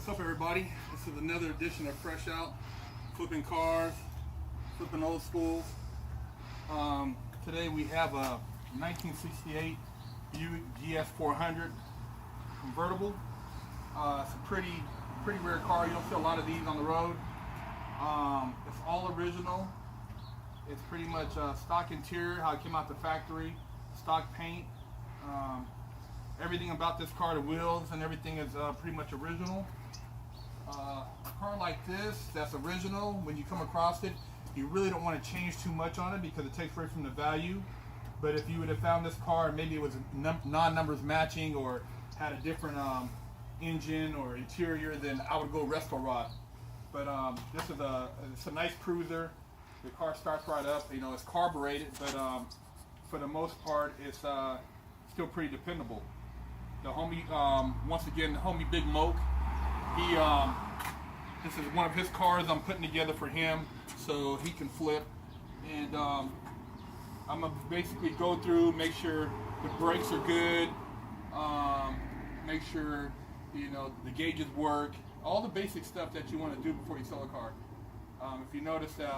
What's up, everybody? This is another edition of Fresh Out, flipping cars, flipping old schools. Today we have a 1968 Buick GS 400 convertible. It's a pretty rare car. You don't see a lot of these on the road. It's all original. It's pretty much stock interior, how it came out the factory, stock paint. Everything about this car, the wheels and everything is pretty much original. A car like this, that's original, when you come across it, you really don't want to change too much on it because it takes away from the value. But if you would have found this car and maybe it was non-numbers matching or had a different engine or interior, then I would go resto rod. But this is it's a nice cruiser. The car starts right up. You know, it's carbureted, but for the most part, it's still pretty dependable. The homie, once again, the homie Big Moke, this is one of his cars I'm putting together for him so he can flip. And I'm gonna basically go through, make sure the brakes are good, make sure, you know, the gauges work, all the basic stuff that you want to do before you sell a car. If you notice, the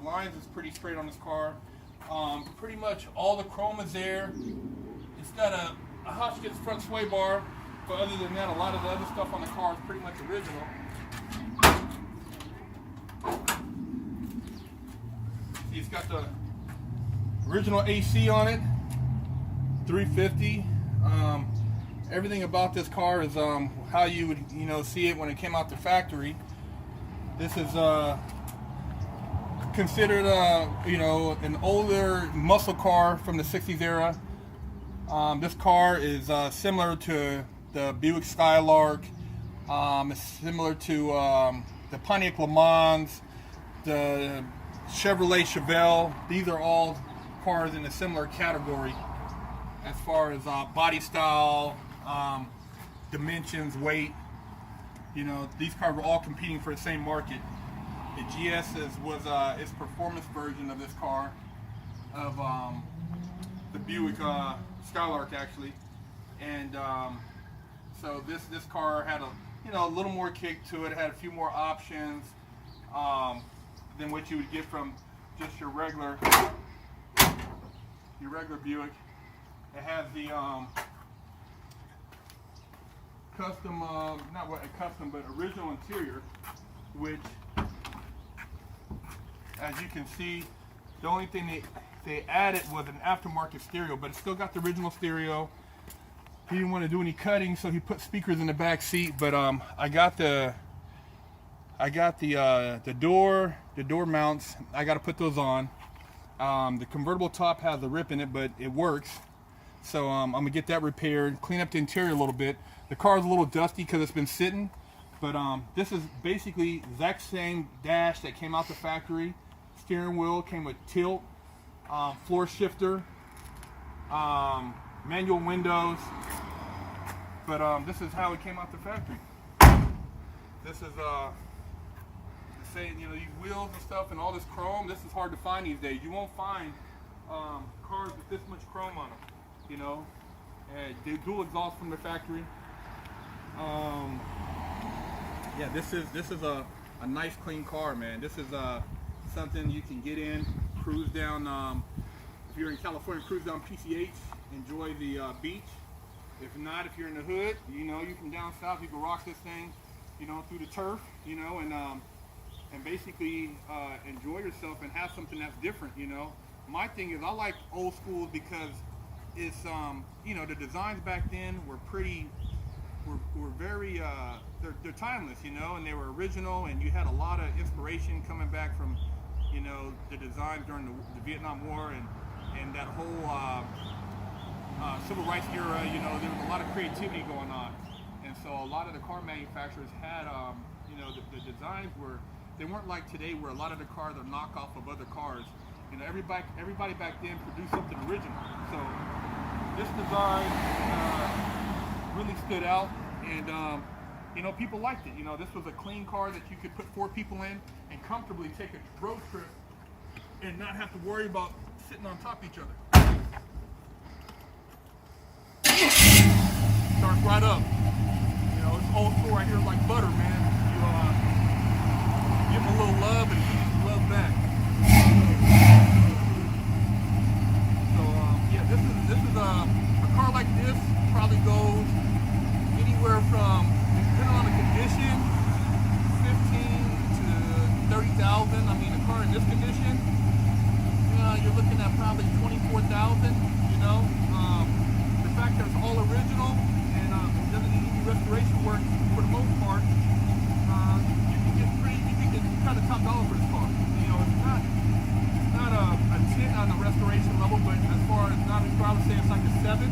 lines is pretty straight on this car. Pretty much all the chrome is there. It's got a Hotchkiss front sway bar, but other than that, a lot of the other stuff on the car is pretty much original. See, it's got the original AC on it, 350. Everything about this car is how you would, you know, see it when it came out the factory. This is considered you know, an older muscle car from the 60s era. This car is similar to the Buick Skylark. It's similar to the Pontiac Le Mans, the Chevrolet Chevelle. These are all cars in a similar category as far as body style, dimensions, weight. You know, these cars were all competing for the same market. The GS was its performance version of this car, of the Buick Skylark actually, and so this car had a little more kick to it. It had a few more options than what you would get from just your regular Buick. It has the custom, not what a custom, but original interior, which, as you can see, the only thing they added was an aftermarket stereo, but it still got the original stereo. He didn't want to do any cutting, so he put speakers in the back seat. But I got the door mounts. I got to put those on. The convertible top has a rip in it, but it works. So I'm gonna get that repaired, clean up the interior a little bit. The car's a little dusty because it's been sitting, but this is basically the exact same dash that came out the factory. Steering wheel came with tilt, floor shifter, manual windows, but this is how it came out the factory. This is saying, you know, these wheels and stuff and all this chrome. This is hard to find these days. You won't find cars with this much chrome on them. You know, they dual exhaust from the factory. Yeah, this is a nice clean car, man. This is something you can get in, cruise down. If you're in California, cruise down PCH, enjoy the beach. If not, if you're in the hood, you know, you can down south, you can rock this thing, you know, through the turf, you know, and basically enjoy yourself and have something that's different, you know. My thing is, I like old schools because it's you know, the designs back then were very they're timeless, you know, and they were original, and you had a lot of inspiration coming back from, you know, the designs during the Vietnam War and that whole civil rights era. You know, there was a lot of creativity going on, and so a lot of the car manufacturers had you know, the designs they weren't like today where a lot of the cars are knockoff of other cars. You know, everybody back then produced something original. So this design really stood out, and you know, people liked it. You know, this was a clean car that you could put 4 people in and comfortably take a road trip and not have to worry about sitting on top of each other. Starts right up. You know, it's old school right here like butter, man. You give them a little love and give them love back. So yeah, this is a car like this probably goes anywhere from, depending on the condition, 15 to 30,000. I mean, a car in this condition, you're looking at probably 24,000. You know, the fact that it's all original and it doesn't need any restoration work for the most part, you can get kind of top dollar for this car. You know, it's not a 10 on the restoration level, but as far as I would say it's like a 7.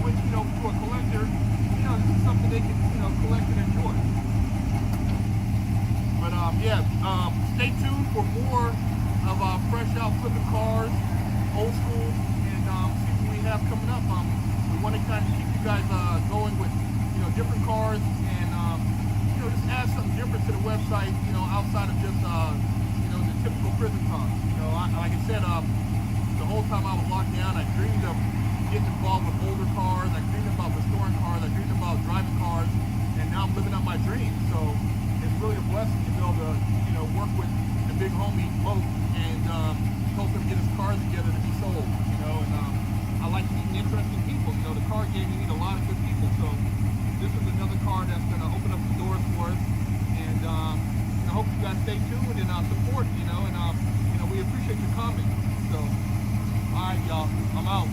Which, you know, to a collector, you know, this is something they can, you know, collect and enjoy. But yeah, stay tuned for more of fresh out flipping cars, old school, and see what we have coming up. We want to kind of keep you guys going with, you know, different cars and you know, just add something different to the website, you know, outside of just you know, the typical prison cars. You know, like I said, the whole time I was locked down, I dreamed of getting involved with older cars. I dreamed about restoring cars. I dreamed about driving cars, and now I'm living out my dream. So it's really a blessing to be able to, you know, work with the big homie Mo and help him get his cars together to be sold. You know, and I like meeting interesting people. You know, the car game, you meet a lot of good people. So this is another car that's going to open up the doors for us. And I hope you guys stay tuned and support. You know, and you know, we appreciate your comments. So, all right, y'all, I'm out.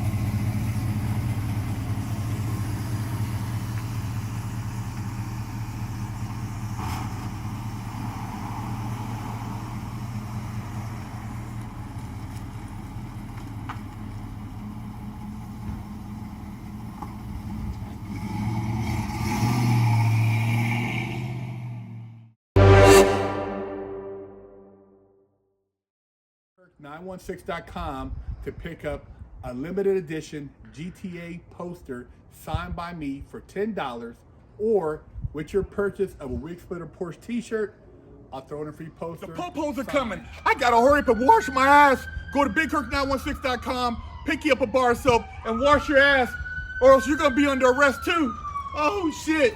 BigHerc916.com to pick up a limited edition GTA poster signed by me for $10, or with your purchase of a Wig Splitter Porsche t-shirt, I'll throw in a free poster. The po-pos are coming. I gotta hurry up and wash my ass. Go to BigHerc916.com, pick you up a bar of soap, and wash your ass, or else you're gonna be under arrest too. Oh shit.